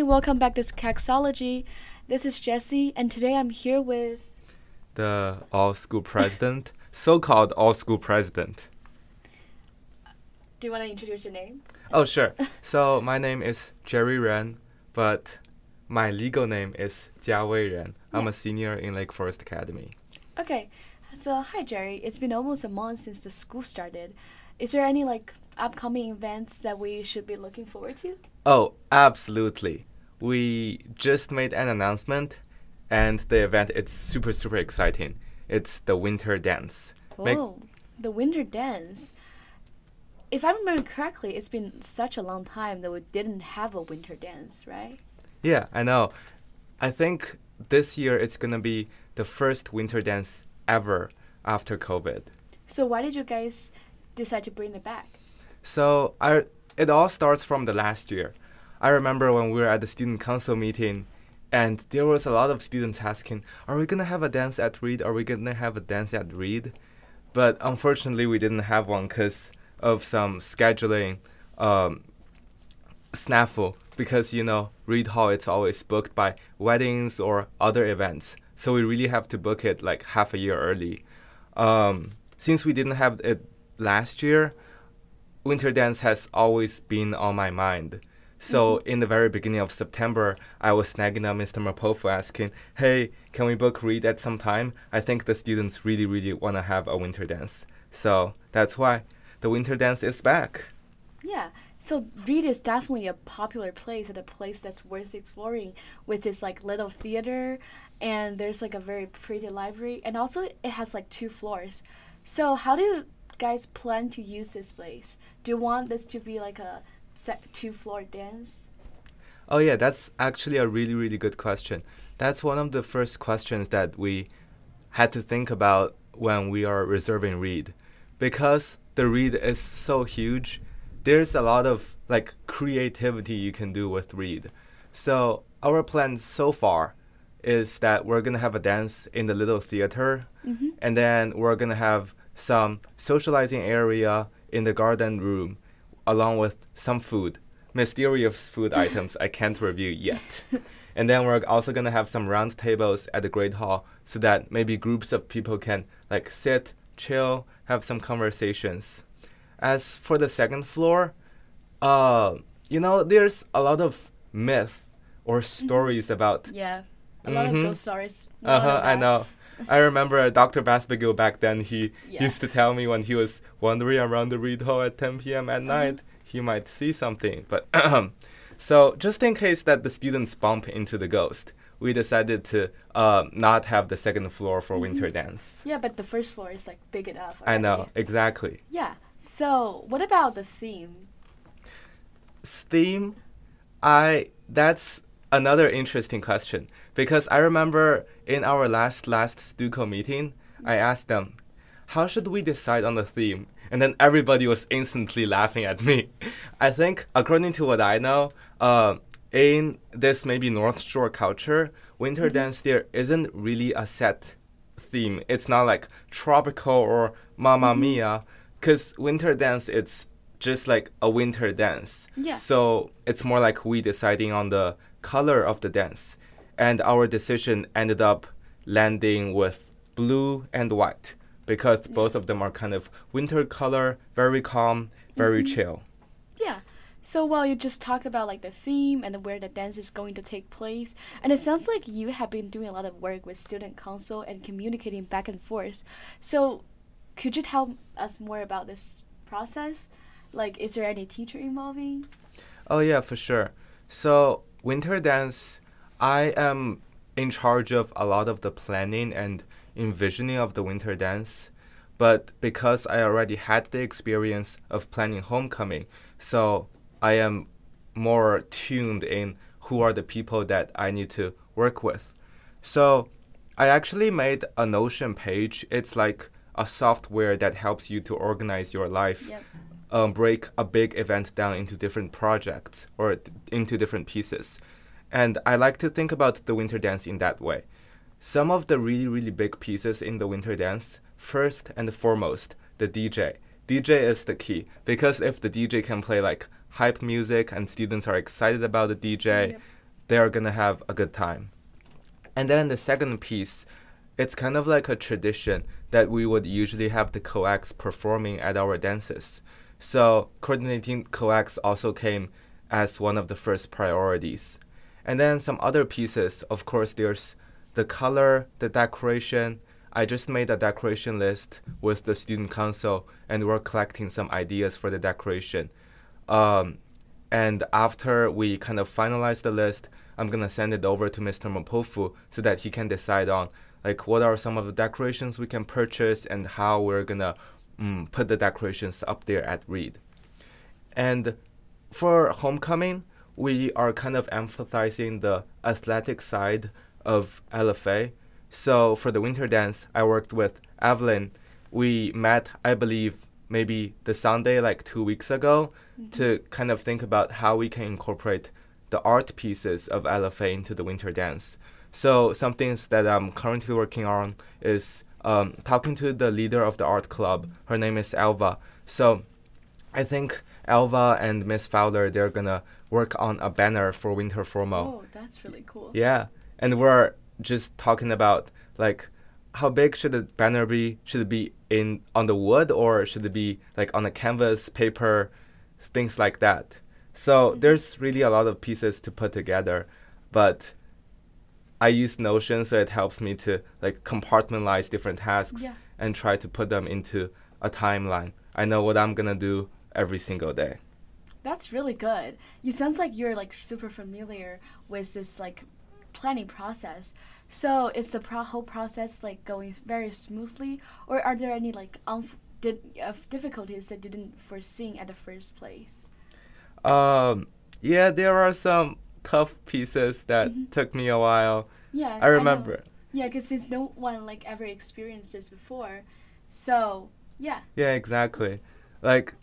welcome back to Caxology. This is Jessie, and today I'm here with the All-School President, so-called All-School President. Do you want to introduce your name? Oh, sure. So my name is Jerry Ren, but my legal name is Jiawei Ren. I'm a senior in Lake Forest Academy. Okay, so hi Jerry. It's been almost a month since the school started. Is there any upcoming events that we should be looking forward to? Oh, absolutely. We just made an announcement, and the event is super, super exciting. It's the winter dance. Oh, the winter dance. If I remember correctly, it's been such a long time that we didn't have a winter dance, right? Yeah, I know. I think this year it's going to be the first winter dance ever after COVID. So why did you guys decide to bring it back? So it all starts from the last year. I remember when we were at the student council meeting, and there was a lot of students asking, are we going to have a dance at Reed? Are we going to have a dance at Reed? But unfortunately, we didn't have one because of some scheduling snafu. Because, Reed Hall, it's always booked by weddings or other events. So we really have to book it like half a year early. Since we didn't have it last year, winter dance has always been on my mind. So in the very beginning of September, I was snagging up Mr. Mapofu asking, hey, can we book Reed at some time? I think the students really, really want to have a winter dance. So that's why the winter dance is back. Yeah, so Reed is definitely a popular place and a place that's worth exploring with this little theater, and there's a very pretty library, and also it has 2 floors. So how do you guys plan to use this place? Do you want this to be a 2-floor dance? Oh yeah, that's actually a really, really good question. That's one of the first questions that we had to think about when we are reserving Reed. Because the Reed is so huge, there's a lot of creativity you can do with Reed. So our plan so far is that we're going to have a dance in the little theater, and then we're going to have some socializing area in the garden room, along with some food, mysterious food items I can't review yet. And then we're also going to have some round tables at the Great Hall so that maybe groups of people can sit, chill, have some conversations. As for the second floor, there's a lot of myth or stories about... Yeah, a lot of ghost stories. I know. I remember Dr. Basbigil back then, he used to tell me when he was wandering around the Reed Hall at 10 p.m. at night, he might see something. But so just in case that the students bump into the ghost, we decided to not have the second floor for winter dance. Yeah, but the first floor is big enough already. I know, exactly. Yeah. So what about the theme? Theme? That's another interesting question, because I remember in our last Stuco meeting, I asked them, how should we decide on the theme? And then everybody was instantly laughing at me. I think, according to what I know, in this maybe North Shore culture, winter dance there isn't really a set theme. It's not tropical or Mamma Mia, because winter dance, it's just a winter dance. Yeah. So it's more we deciding on the color of the dance. And our decision ended up landing with blue and white, because both of them are kind of winter color, very calm, very chill. Yeah. So, you just talked about the theme and where the dance is going to take place. And it sounds like you have been doing a lot of work with student council and communicating back and forth. So, could you tell us more about this process? Is there any teacher involving? Oh, yeah, for sure. So, winter dance, I am in charge of a lot of the planning and envisioning of the winter dance. But because I already had the experience of planning homecoming, so I am more tuned in who are the people that I need to work with. So I actually made a Notion page. It's a software that helps you to organize your life. Yep. Break a big event down into different projects or into different pieces. And I like to think about the winter dance in that way. Some of the really, really big pieces in the winter dance, first and foremost, the DJ. DJ is the key, because if the DJ can play hype music and students are excited about the DJ, they are gonna have a good time. And then the second piece, it's kind of like a tradition that we would usually have the coax performing at our dances. So coordinating coax also came as one of the first priorities. And then some other pieces, of course, there's the color, the decoration. I just made a decoration list with the student council, and we're collecting some ideas for the decoration. And after we kind of finalize the list, I'm gonna send it over to Mr. Mapofu so that he can decide on like what are some of the decorations we can purchase and how we're gonna put the decorations up there at Reed. And for homecoming, we are kind of emphasizing the athletic side of LFA. So for the winter dance, I worked with Evelyn. We met, I believe, maybe the Sunday, like 2 weeks ago, to kind of think about how we can incorporate the art pieces of LFA into the winter dance. So some things that I'm currently working on is talking to the leader of the art club. Her name is Elva. So I think Elva and Miss Fowler, they're gonna work on a banner for winter formal. Oh, that's really cool. Yeah, and we're just talking about like how big should the banner be? Should it be on the wood, or should it be like on a canvas, paper, things like that. So there's really a lot of pieces to put together, but I use Notion, so it helps me to like compartmentalize different tasks and try to put them into a timeline. I know what I'm gonna do every single day. That's really good. You sounds like you're like super familiar with this like planning process. So is the whole process like going very smoothly, or are there any like difficulties that you didn't foresee at the first place? Yeah, there are some tough pieces that took me a while. Yeah, I remember. Yeah, because since no one like ever experienced this before, so yeah. Yeah, exactly. Like,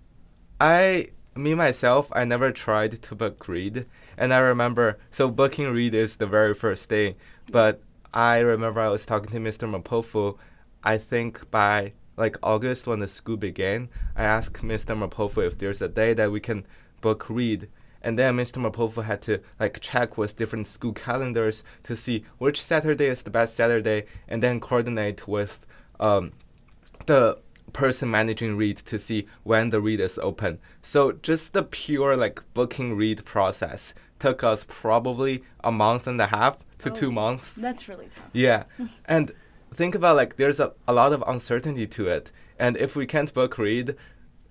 me myself, I never tried to book Reed, and I remember, so booking Reed is the very first thing, but I remember I was talking to Mr. Mapofu, I think by like August when the school began, I asked Mr. Mapofu if there's a day that we can book Reed, and then Mr. Mapofu had to like check with different school calendars to see which Saturday is the best Saturday, and then coordinate with the person managing Reed to see when the Reed is open. So just the pure like booking Reed process took us probably a month and a half to 2 months. That's really tough. Yeah. And think about like there's a lot of uncertainty to it. And if we can't book Reed,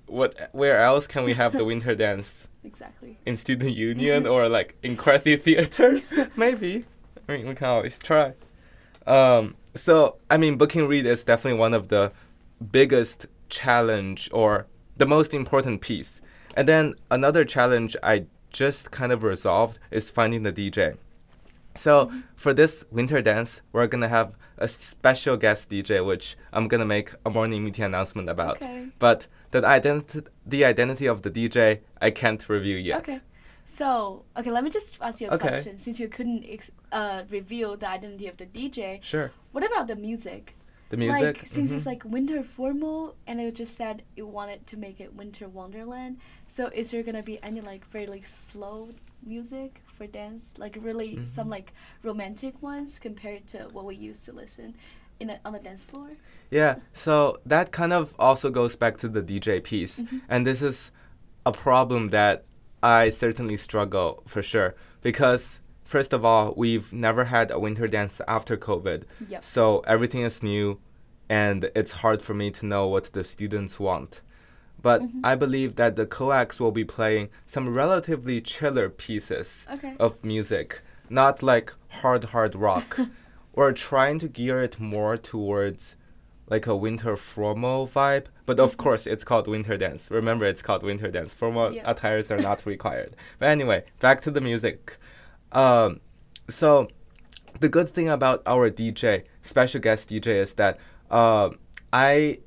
where else can we have the winter dance? Exactly. In Student Union or like in Carthy Theater? Maybe. I mean, we can always try. So, I mean, booking Reed is definitely one of the biggest challenge or the most important piece. And then another challenge I just kind of resolved is finding the DJ. So for this winter dance, we're going to have a special guest DJ, which I'm going to make a morning meeting announcement about. Okay. But the identity of the DJ, I can't reveal yet. Okay. So, let me just ask you a question. Since you couldn't reveal the identity of the DJ, sure. What about the music? The music? Like, since it's like winter formal, and it just said you wanted to make it winter wonderland, so is there gonna be any like very like slow music for dance, like really some like romantic ones compared to what we used to listen on the dance floor? Yeah, so that kind of also goes back to the DJ piece, and this is a problem that I certainly struggle for sure, because first of all, we've never had a winter dance after COVID. Yep. So everything is new, and it's hard for me to know what the students want. But I believe that the coax will be playing some relatively chiller pieces of music, not like hard rock. We're trying to gear it more towards like a winter formal vibe. But of course, it's called winter dance. Remember, it's called winter dance. Formal attires are not required. But anyway, back to the music. So the good thing about our DJ, special guest DJ, is that I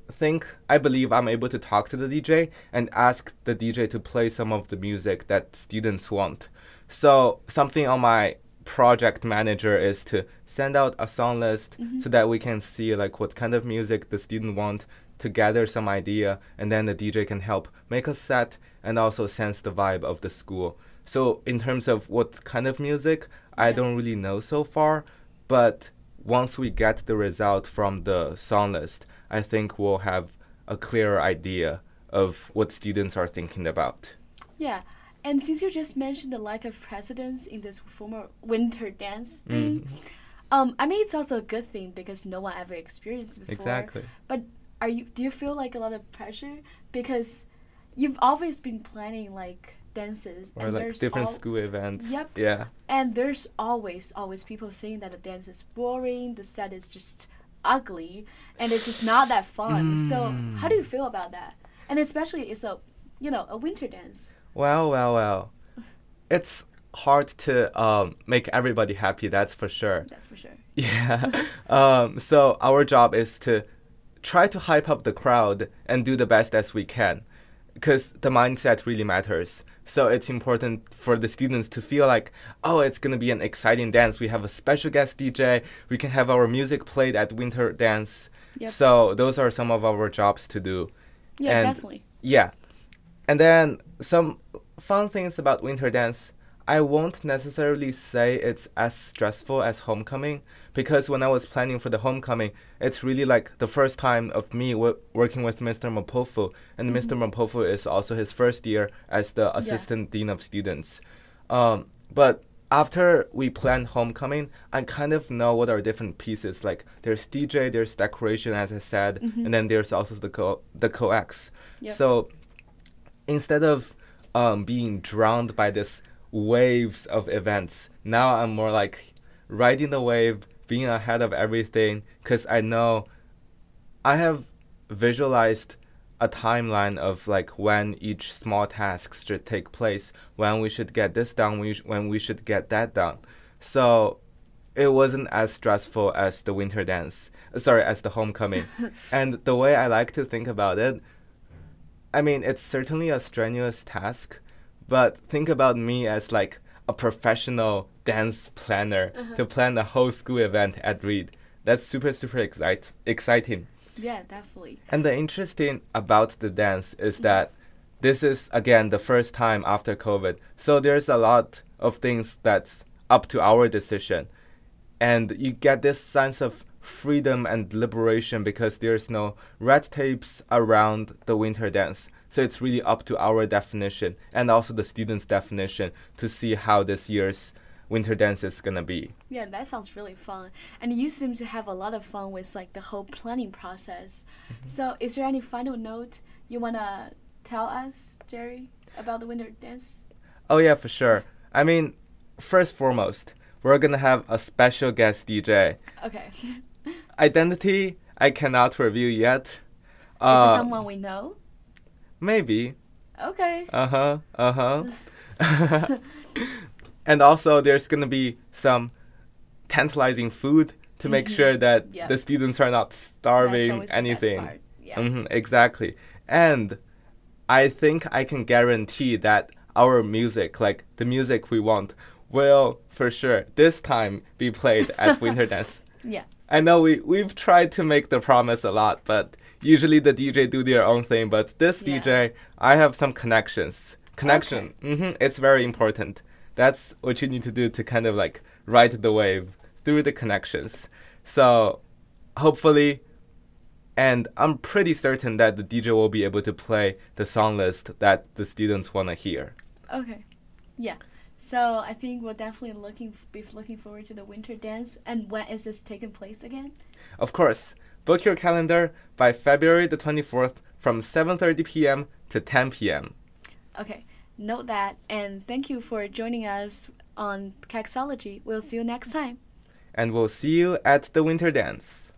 believe I'm able to talk to the DJ and ask the DJ to play some of the music that students want. So something on my project manager is to send out a song list so that we can see like what kind of music the student want, to gather some idea, and then the DJ can help make a set and also sense the vibe of the school. So in terms of what kind of music, I don't really know so far. But once we get the result from the song list, I think we'll have a clearer idea of what students are thinking about. Yeah. And since you just mentioned the lack of precedence in this former winter dance thing, I mean, it's also a good thing because no one ever experienced it before. Exactly. But do you feel like a lot of pressure? Because you've always been planning like dances. Or and like there's different school events. Yep. Yeah. And there's always people saying that the dance is boring, the set is just ugly, and it's just not that fun. So how do you feel about that? And especially it's a winter dance. Well. It's hard to make everybody happy, that's for sure. That's for sure. Yeah. So our job is to try to hype up the crowd and do the best as we can, because the mindset really matters. So it's important for the students to feel like, oh, it's going to be an exciting dance. We have a special guest DJ. We can have our music played at winter dance. Yep. So those are some of our jobs to do. Yeah, definitely. Yeah. And then some fun things about winter dance. I won't necessarily say it's as stressful as homecoming, because when I was planning for the homecoming, it's really like the first time of me working with Mr. Mapofu, and Mr. Mapofu is also his first year as the assistant dean of students. But after we planned homecoming, I kind of know what are different pieces. Like there's DJ, there's decoration, as I said, and then there's also the coax. Yep. So instead of being drowned by this waves of events, now I'm more like riding the wave, being ahead of everything, because I know I have visualized a timeline of like when each small task should take place, when we should get this done, when we should get that done. So it wasn't as stressful as the winter dance, as the homecoming. And the way I like to think about it, I mean, it's certainly a strenuous task, but think about me as like a professional dance planner to plan the whole school event at Reed. That's super, super exciting. Yeah, definitely. And the interesting about the dance is that this is, again, the first time after COVID. So there's a lot of things that's up to our decision. And you get this sense of freedom and liberation because there's no red tapes around the winter dance. So it's really up to our definition and also the students' definition to see how this year's winter dance is gonna be. Yeah, that sounds really fun. And you seem to have a lot of fun with like the whole planning process. So is there any final note you wanna tell us, Jerry, about the winter dance? Oh yeah, for sure. I mean, first foremost, we're gonna have a special guest DJ. Okay. Identity, I cannot reveal yet. Is it someone we know? Maybe. Okay. And also, there's going to be some tantalizing food to make sure that the students are not starving anything. That's the best part. Exactly. And I think I can guarantee that our music, like the music we want, will for sure this time be played at winter dance. Yeah. I know we've tried to make the promise a lot, but usually the DJ do their own thing. But this DJ, I have some connections. It's very important. That's what you need to do to kind of like ride the wave through the connections. So hopefully, and I'm pretty certain that the DJ will be able to play the song list that the students want to hear. Okay. Yeah. So I think we're definitely be looking forward to the winter dance. And when is this taking place again? Of course. Book your calendar by February the 24th from 7:30 p.m. to 10 p.m. Okay. Note that. And thank you for joining us on Caxology. We'll see you next time. And we'll see you at the winter dance.